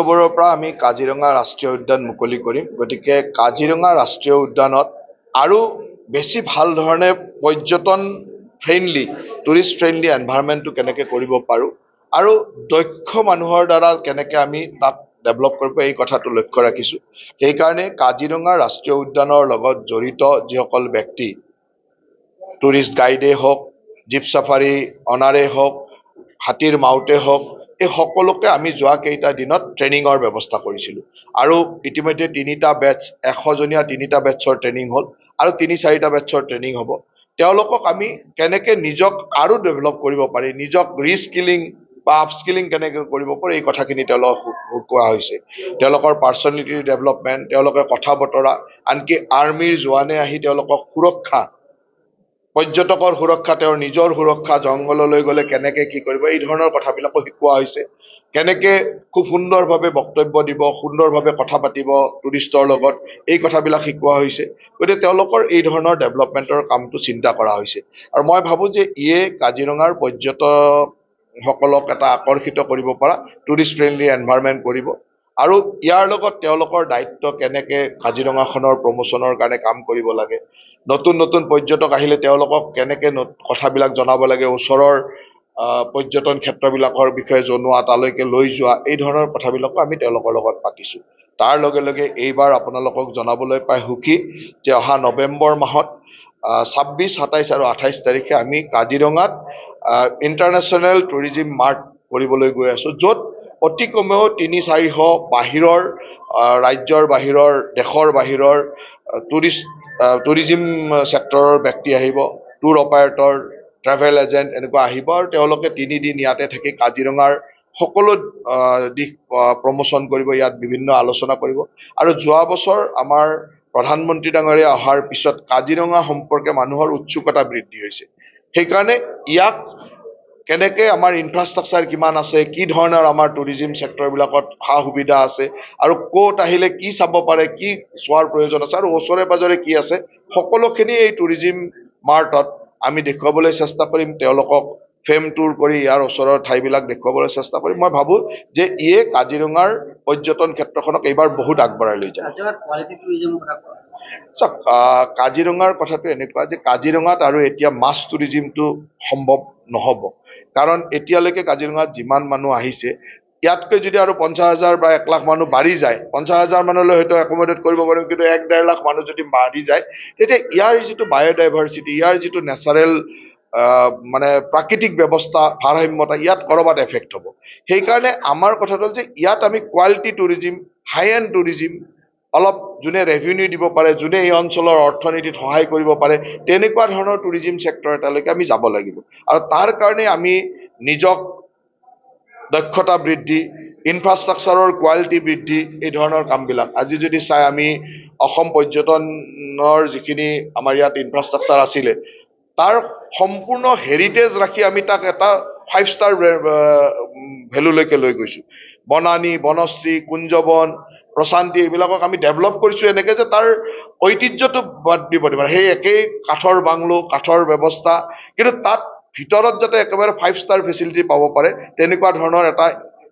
অক্টোবৰৰ পৰা আমি কাজিৰঙা ৰাষ্ট্ৰীয় উদ্যান মুকলি কৰিম। গতিকে কাজিৰঙা ৰাষ্ট্ৰীয় উদ্যানত আৰু বেছি ভাল ধৰণে পৰ্যটন ফ্ৰেণ্ডলি, টুৰিষ্ট ফ্ৰেণ্ডলি এনভাইৰনমেণ্টটো কেনেকৈ কৰিব পাৰোঁ আৰু দক্ষ মানুহৰ দ্বাৰা কেনেকৈ আমি তাক ডেভেলপ কৰিব এই কথাটো লক্ষ্য ৰাখিছোঁ। সেইকাৰণে কাজিৰঙা ৰাষ্ট্ৰীয় উদ্যানৰ লগত জড়িত যিসকল ব্যক্তি, টুৰিষ্ট গাইডেই হওক, জীপ চাফাৰী অনাৰেই হওক, হাতীৰ মাউতে হওক, এই সকলোকে আমি যোৱা কেইটা দিনত ট্ৰেইনিঙৰ ব্যৱস্থা কৰিছিলোঁ। আৰু ইতিমধ্যে 3টা বেটছ, 100জনীয়া 3টা বেটছৰ ট্ৰেইনিং হ'ল আৰু 3-4টা বেটছৰ ট্ৰেইনিং হ'ব। তেওঁলোকক আমি কেনেকৈ নিজক আৰু ডেভেলপ কৰিব পাৰি, নিজক ৰিস্কিলিং বা আপস্কিলিং কেনেকৈ কৰিব পাৰি এই কথাখিনি তেওঁলোকক কোৱা হৈছে। তেওঁলোকৰ পাৰ্চনেলিটি ডেভেলপমেণ্ট, তেওঁলোকে কথা বতৰা, আনকি আৰ্মিৰ জোৱানে আহি তেওঁলোকক সুৰক্ষা, পৰ্যটকৰ সুৰক্ষা, তেওঁৰ নিজৰ সুৰক্ষা, জংঘললৈ গ'লে কেনেকৈ কি কৰিব, এই ধৰণৰ কথাবিলাকো শিকোৱা হৈছে। কেনেকৈ খুব সুন্দৰভাৱে বক্তব্য দিব, সুন্দৰভাৱে কথা পাতিব টুৰিষ্টৰ লগত, এই কথাবিলাক শিকোৱা হৈছে। গতিকে তেওঁলোকৰ এই ধৰণৰ ডেভেলপমেণ্টৰ কামটো চিন্তা কৰা হৈছে। আৰু মই ভাবোঁ যে ইয়ে কাজিৰঙাৰ পৰ্যটকসকলক এটা আকৰ্ষিত কৰিব পৰা টুৰিষ্ট ফ্ৰেণ্ডলি এনভাইৰনমেণ্ট কৰিব। আৰু ইয়াৰ লগত তেওঁলোকৰ দায়িত্ব কেনেকৈ কাজিৰঙাখনৰ প্ৰমোচনৰ কাৰণে কাম কৰিব লাগে, নতুন নতুন পৰ্যটক আহিলে তেওঁলোকক কেনেকৈ কথাবিলাক জনাব লাগে, ওচৰৰ পৰ্যটন ক্ষেত্ৰবিলাকৰ বিষয়ে জনোৱা, তালৈকে লৈ যোৱা, এই ধৰণৰ কথাবিলাকো আমি তেওঁলোকৰ লগত পাতিছোঁ। তাৰ লগে লগে এইবাৰ আপোনালোকক জনাবলৈ পাই সুখী যে অহা নৱেম্বৰ মাহত 26, 27 আৰু 28 তাৰিখে আমি কাজিৰঙাত ইণ্টাৰনেশ্যনেল টুৰিজিম মাৰ্ট কৰিবলৈ গৈ আছোঁ, য'ত অতি কমেও 300-400 বাহিৰৰ ৰাজ্যৰ বাহিৰৰ, দেশৰ বাহিৰৰ টুৰিজিম ছেক্টৰৰ ব্যক্তি আহিব, টুৰ অপাৰেটৰ, ট্ৰেভেল এজেণ্ট এনেকুৱা আহিব আৰু তেওঁলোকে 3 দিন ইয়াতে থাকি কাজিৰঙাৰ সকলো দিশ প্ৰমোচন কৰিব, ইয়াত বিভিন্ন আলোচনা কৰিব। আৰু যোৱা বছৰ আমাৰ প্ৰধানমন্ত্ৰী ডাঙৰীয়া অহাৰ পিছত কাজিৰঙা সম্পৰ্কে মানুহৰ উৎসুকতা বৃদ্ধি হৈছে। সেইকাৰণে ইয়াক কেনেকৈ আমাৰ ইনফ্ৰাষ্ট্ৰাকচাৰ কিমান আছে, কি ধৰণৰ আমাৰ টুৰিজিম ছেক্টৰবিলাকত সা সুবিধা আছে আৰু ক'ত আহিলে কি চাব পাৰে, কি চোৱাৰ প্ৰয়োজন আছে আৰু ওচৰে পাজৰে কি আছে, সকলোখিনি এই টুৰিজিম মাৰ্টত আমি দেখুৱাবলৈ চেষ্টা কৰিম। তেওঁলোকক ফেম টুৰ কৰি ইয়াৰ ওচৰৰ ঠাইবিলাক দেখুৱাবলৈ চেষ্টা কৰিম। মই ভাবোঁ যে ইয়ে কাজিৰঙাৰ পৰ্যটন ক্ষেত্ৰখনক এইবাৰ বহুত আগবঢ়াই লৈ যায়। চাওক, কাজিৰঙাৰ কথাটো এনেকুৱা যে কাজিৰঙাত আৰু এতিয়া মাছ টুৰিজিমটো সম্ভৱ নহ'ব, কাৰণ এতিয়ালৈকে কাজিৰঙাত যিমান মানুহ আহিছে, ইয়াতকৈ যদি আৰু 50,000 বা 1 লাখ মানুহ বাঢ়ি যায়, 50,000 মানুহলৈ হয়তো একমডেট কৰিব পাৰিম, কিন্তু 1-1.5 লাখ মানুহ যদি বাঢ়ি যায়, তেতিয়া ইয়াৰ যিটো বায়'ডাইভাৰ্চিটি, ইয়াৰ যিটো নেচাৰেল মানে প্ৰাকৃতিক ব্যৱস্থা, ভাৰসাম্যতা, ইয়াত ক'ৰবাত এফেক্ট হ'ব। সেইকাৰণে আমাৰ কথাটো হ'ল যে ইয়াত আমি quality tourism, high end tourism, অলপ যোনে ৰেভিনিউ দিব পাৰে, যোনে এই অঞ্চলৰ অৰ্থনীতিত সহায় কৰিব পাৰে, তেনেকুৱা ধৰণৰ টুৰিজিম ছেক্টৰ এটালৈকে আমি যাব লাগিব। আৰু তাৰ কাৰণে আমি নিজক দক্ষতা বৃদ্ধি, ইনফ্ৰাষ্ট্ৰাকচাৰৰ কোৱালিটি বৃদ্ধি, এই ধৰণৰ কামবিলাক আজি যদি চাই, আমি অসম পৰ্যটনৰ যিখিনি আমাৰ ইয়াত ইনফ্ৰাষ্ট্ৰাকচাৰ আছিলে, তাৰ সম্পূৰ্ণ হেৰিটেজ ৰাখি আমি তাক এটা 5 ষ্টাৰ ভেলুলৈকে লৈ গৈছোঁ। বনানী, বনশ্ৰী, কুঞ্জবন, প্ৰশান্তি, এইবিলাকক আমি ডেভেলপ কৰিছোঁ এনেকৈ যে তাৰ ঐতিহ্যটো বাদ দিব দিব, সেই একেই কাঠৰ বাংলো, কাঠৰ ব্যৱস্থা, কিন্তু তাত ভিতৰত যাতে একেবাৰে 5 ষ্টাৰ ফেচিলিটি পাব পাৰে, তেনেকুৱা ধৰণৰ এটা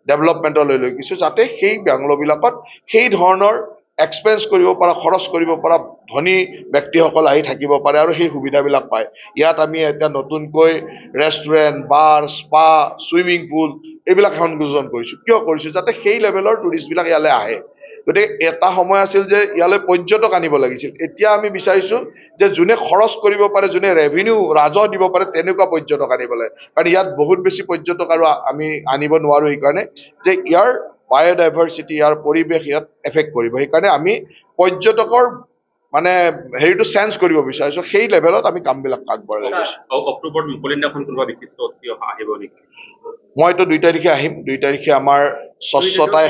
ডেভেলপমেণ্টলৈ লৈ গৈছোঁ, যাতে সেই বাংলোবিলাকত সেই ধৰণৰ এক্সপেঞ্চ কৰিব পৰা, খৰচ কৰিব পৰা ধনী ব্যক্তিসকল আহি থাকিব পাৰে আৰু সেই সুবিধাবিলাক পায়। ইয়াত আমি এতিয়া নতুনকৈ ৰেষ্টুৰেণ্ট, বাৰ, স্পা, ছুইমিং পুল এইবিলাক সংযোজন কৰিছোঁ। কিয় কৰিছোঁ? যাতে সেই লেভেলৰ টুৰিষ্টবিলাক ইয়ালৈ আহে। গতিকে এটা সময় আছিল যে ইয়ালৈ পৰ্যটক আনিব লাগিছিল, এতিয়া আমি বিচাৰিছোঁ যে যোনে খৰচ কৰিব পাৰে, যোনে ৰেভিনিউ, ৰাজহ দিব পাৰে, তেনেকুৱা পৰ্যটক আনিব লাগে। কাৰণ ইয়াত বহুত বেছি পৰ্যটক আৰু আমি আনিব নোৱাৰোঁ, এইকাৰণে যে ইয়াৰ বায়'ডাইভাৰ্চিটি, ইয়াৰ পৰিৱেশ ইয়াত এফেক্ট কৰিব। সেইকাৰণে আমি পৰ্যটকৰ মানে হেৰিটো চেঞ্জ কৰিব বিচাৰিছোঁ, সেই লেভেলত আমি কামবিলাক আগবঢ়াই লৈ গৈছোঁ। অক্টোবৰত মুকলিদিনাখন কোনোবা বিশিষ্ট অতিথি আহিব নেকি? মইতো 2 তাৰিখে আহিম। 2 তাৰিখে আমাৰ স্বচ্ছতাই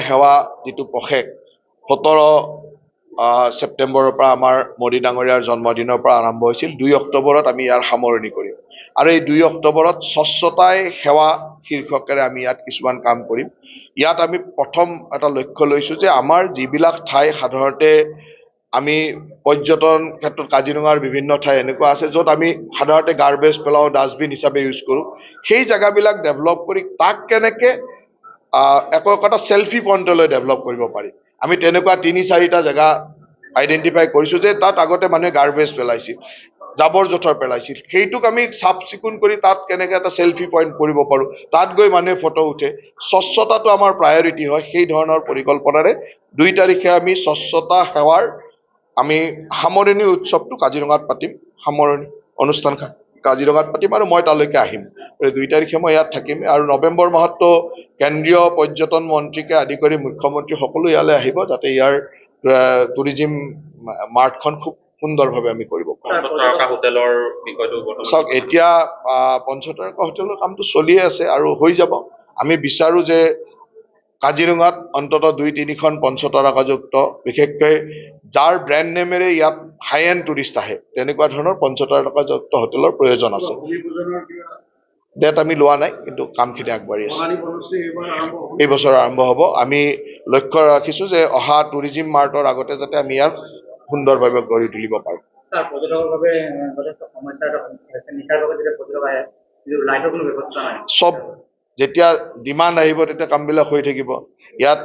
সেৱা যিটো প্ৰশেক 17 ছেপ্টেম্বৰৰ পৰা আমাৰ মোদী ডাঙৰীয়াৰ জন্মদিনৰ পৰা আৰম্ভ হৈছিল। 2 অক্টোবৰত আমি ইয়াৰ সামৰণি কৰিম আৰু এই 2 অক্টোবৰত স্বচ্ছতাই সেৱা শীৰ্ষকেৰে আমি ইয়াত কিছুমান কাম কৰিম। ইয়াত আমি প্ৰথম এটা লক্ষ্য লৈছোঁ যে আমাৰ যিবিলাক ঠাই সাধাৰণতে আমি পৰ্যটন ক্ষেত্ৰত কাজিৰঙাৰ বিভিন্ন ঠাই এনেকুৱা আছে য'ত আমি সাধাৰণতে গাৰ্বেজ পেলাওঁ, ডাষ্টবিন হিচাপে ইউজ কৰোঁ, সেই জেগাবিলাক ডেভেলপ কৰি তাক কেনেকৈ একোটা চেল্ফি পইণ্টলৈ ডেভেলপ কৰিব পাৰি আমি তেনেকুৱা 3-4টা জেগা আইডেণ্টিফাই কৰিছোঁ যে তাত আগতে মানুহে গাৰ্বেজ পেলাইছিল জাবৰ জোথৰ পেলাইছিল সেইটোক আমি চাফ চিকুণ কৰি তাত কেনেকৈ এটা চেল্ফি পইণ্ট কৰিব পাৰোঁ তাত গৈ মানুহে ফটো উঠে স্বচ্ছতাটো আমাৰ প্ৰায়ৰিটি হয় সেই ধৰণৰ পৰিকল্পনাৰে 2 তাৰিখে আমি স্বচ্ছতা সেৱাৰ আমি সামৰণি উৎসৱটো কাজিৰঙাত পাতিম সামৰণি অনুষ্ঠান কাজিৰঙাত পাতিম আৰু মই তালৈকে আহিম 2 তাৰিখে মই ইয়াত থাকিম আৰু নৱেম্বৰ মাহততো কেন্দ্ৰীয় পৰ্যটন মন্ত্ৰীকে আদি কৰি মুখ্যমন্ত্ৰী সকলো ইয়ালৈ আহিব যাতে ইয়াৰ টুৰিজিম মাৰ্টখন খুব সুন্দৰভাৱে আমি কৰিব পাৰোঁ পঞ্চতাৰকা হোটেলৰ বিষয়টো বৰ্তমান চাওক এতিয়া পঞ্চতাৰকা হোটেলৰ কামটো চলিয়ে আছে আৰু হৈ যাব আমি বিচাৰো যে কাজিৰঙাত অন্ততঃ 2-3খন পঞ্চতাৰকাযুক্ত বিশেষকৈ যাৰ ব্ৰেণ্ড নেমেৰে ইয়াত হাই এণ্ড টুৰিষ্ট আহে তেনেকুৱা ধৰণৰ পঞ্চতাৰকাযুক্ত হোটেলৰ প্ৰয়োজন আছে ডেট আমি লোৱা নাই কিন্তু কামখিনি আগবাঢ়ি আছে এই বছৰ আৰম্ভ হ'ব আমি লক্ষ্য ৰাখিছোঁ যে অহা টুৰিজিম মাৰ্টৰ আগতে যাতে আমি ইয়াক সুন্দৰভাৱে গঢ়ি তুলিব পাৰোঁ চব যেতিয়া ডিমাণ্ড আহিব তেতিয়া কামবিলাক হৈ থাকিব ইয়াত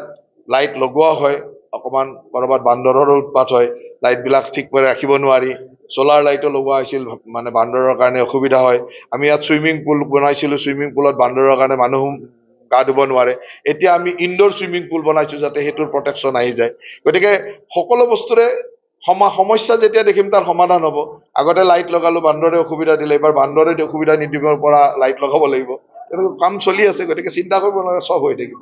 লাইট লগোৱা হয় অকণমান ক'ৰবাত বান্দৰৰো উৎপাত হয় লাইটবিলাক ঠিক কৰি ৰাখিব নোৱাৰি চলাৰ লাইটো লগোৱা হৈছিল মানে বান্দৰৰ কাৰণে অসুবিধা হয় আমি ইয়াত চুইমিং পুল বনাইছিলোঁ চুইমিং পুলত বান্দৰৰ কাৰণে মানুহ গা ধুব নোৱাৰে এতিয়া আমি ইনডোৰ চুইমিং পুল বনাইছোঁ যাতে সেইটোৰ প্ৰটেকশ্যন আহি যায় গতিকে সকলো বস্তুৰে সমস্যা যেতিয়া দেখিম তাৰ সমাধান হ'ব আগতে লাইট লগালোঁ বান্দৰে অসুবিধা দিলে এইবাৰ বান্দৰে অসুবিধা নিদিব পৰা লাইট লগাব লাগিব তেনেকুৱা কাম চলি আছে গতিকে চিন্তা কৰিব নালাগে চব হৈ থাকিব